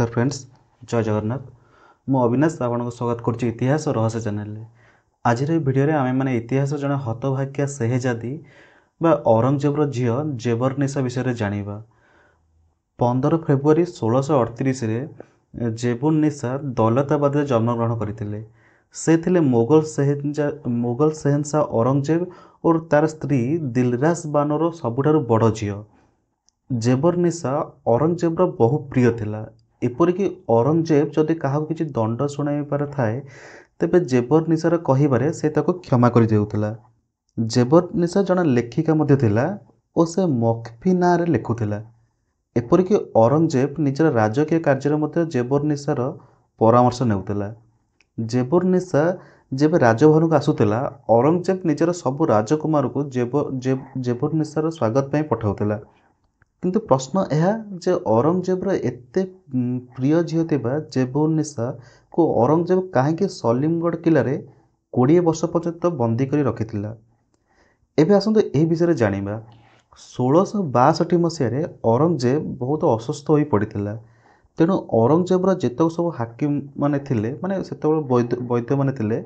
Friends जय जगन्नाथ मु अविनाश आपन स्वागत करुच्ची इतिहास और रहस्य चैनल। आज भिडियो आम मैंने इतिहास जन हतभाग्या शेहजादी बा औरंगजेबर झील जेबरनिशा विषय जाना। 15 फेब्रुआरी 1638 जेबुन्निशा दौलताबाद में जन्मग्रहण करते। से थिले मुगल शहनशाह औरंगजेब और तार स्त्री दिलरास बानोर सबुठारु बड़ झील। जेबरनिशा औरंगजेबर बहु प्रिय थिला। एपरिकी औरंगजेब जदि क्या किसी दंड शुणाइबार थाए तेबे जेबरनिशार कहिबारे से ताको क्षमा कर देउथिला। जेबरनिशा जन लेखिका मध्य थिला और से मख्फी ना रे लेखुथिला। एपरिकी औरंगजेब निजर राजकीय कार्य मध्य जेबरनिशार परामर्श नेउथिला। जेबरनिशा जेबे राजभवन को आसुथिला औरंगजेब निजर सबु राजकुमार को जेबरनिशार स्वागत पई पठाउथिला। किंतु प्रश्न यह जे औरंगजेबर एते प्रिय झील थिबा जेबुन्निशा को औरंगजेब कहीं सलीमगढ़ किला रे 20 वर्ष पर्यंत बंदी करी रखिथिला। एबे आसंतु ए विषय जानिबा। 1662 मसीह औरंगजेब बहुत असुस्थ हो पड़ता। तेणु औरंगजेबर जेतक सब हाकिम माने थिले माने सेतबेले वैद्य माने थिले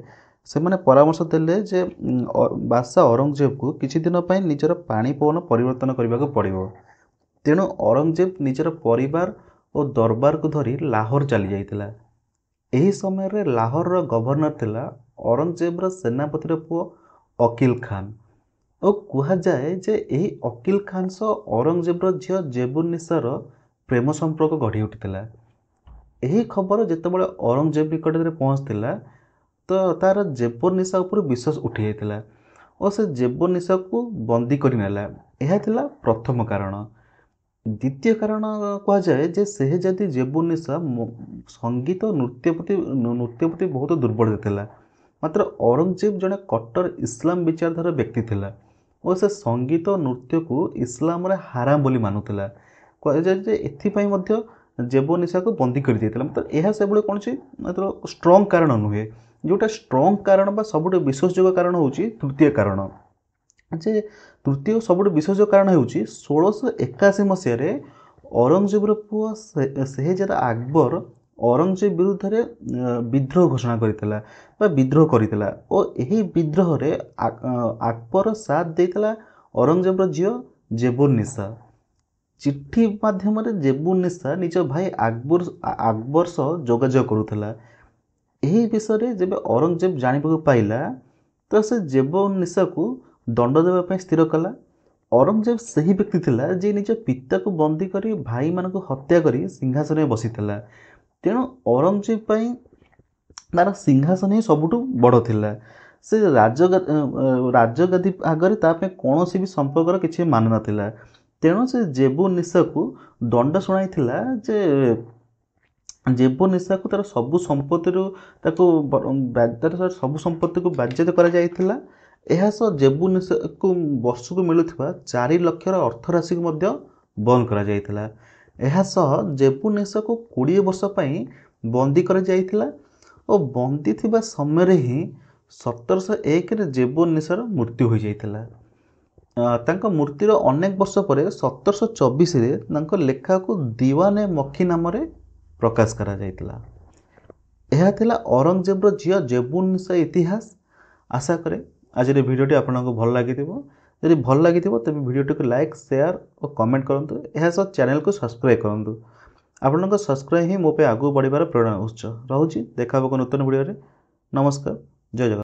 से माने परामर्श देले जे बादशाह औरंगजेब को किछि दिन पई निजर पानी पवन परिवर्तन करबा को पड़िबो। तेणु औरंगजेब निजर परिवार और दरबार को धरी लाहौर चली जाइतिला। एही समय रे लाहौर रो गवर्नर थिला औरंगजेबर सेनापतिर पुओ अकील खान। और कहा जाए जे एही अकील खान सो औरंगजेबर झियो जेबुन्निशार प्रेम संपर्क गढ़ी उठितिला। एही खबर जेतेबेले औरंगजेब निकट में पहुँचतिला तो तार जेबुन्निशा उपर विश्वास उठी जाइतिला और से जेबुन्निशा को बंदी करि नेला। एहा थिला प्रथम कारण। द्वितीय कारण कह जाए जे शेहजादी जेबुन्निशा संगीत और नृत्य प्रति बहुत दुर्बल थिला। मात्र औरंगजेब जड़े कट्टर इस्लाम विचारधारा व्यक्ति थिला और से संगीत और नृत्य को इस्लाम रे हाराम बोली मानुथिला। कह जाए जे एथिपई मध्य जेबुन्निशा को बंदी कर दियतिला। मतलब यह से बळे कोनसी मतलब स्ट्रांग कारण नुहे। जोटा स्ट्रांग कारण बा सबुठ विश्वासयोग्य कारण होची तृतीय कारण। जे तृतीय सबुठ विश्वासयोग्य कारण होची 1681 मसीह औरंगजेबर पुओ शेहजादा अकबर औरंगजेब विरुद्ध रे विद्रोह घोषणा करथिला बा विद्रोह करथिला और एही विद्रोह रे अकबर साथ देथिला औरंगजेबर झियो जेबुन्निशा। चिट्ठी माध्यम रे जेबुन्निशा निज भाई अकबर सह जोगाजोग करुथिला। एही विषय रे जेबे औरंगजेब जानिबाकु पाइला तो से जेबुन्निशा को दंड देवा पई स्थिर कला। औरंगजेब सही व्यक्ति थिला जे निज पिता को बंदी करी भाई मान को हत्या करी सिंहासन में बसीथिला। तेणु औरंगजेब पई तार सिंहासन ही सबुठु बड़ थिला। से राजगादी आगरे तापे कौनसी भी संपर्क किछि मान नथिला। तेणु से जेबुन्निशा को दंड शुणाइथिला जे जेबुन्निशा को तार सबु संपत्ति सबु संपत्ति को बाज्यत करा जाइथिला। यह सह जेबुन्निशा को वर्ष को मिलुथिबा 4 लाख अर्थ राशि को मध्य बंद करा जाइथिला। यह सह जेबुन्निशा को 20 वर्ष पई बंदी करा जाइथिला और बंदी थिबा समय रे ही 1701 रे जेबुन्निशार मृत्यु हो जाइथिला। तांको मृत्युर अनेक वर्ष पर 1724 रे तांको लेखा को दीवाने मक्खी नाम रे प्रकाश करा जाइथिला। यह थिला औरंगजेबर झियो जेबुन्निशा इतिहास। आशा करे आज भिडियोटी आपको भल लगी। यदि भल लगी तेज भिडियोटी को लाइक शेयर और कमेंट करूँ। यह सब चैनल को सब्सक्राइब करूँ। आपन सब्सक्राइब ही मो पे आगू बढ़िबार प्रेरणा उत्स रोची। देखा नूतन भिडियो। नमस्कार, जय जगन्नाथ।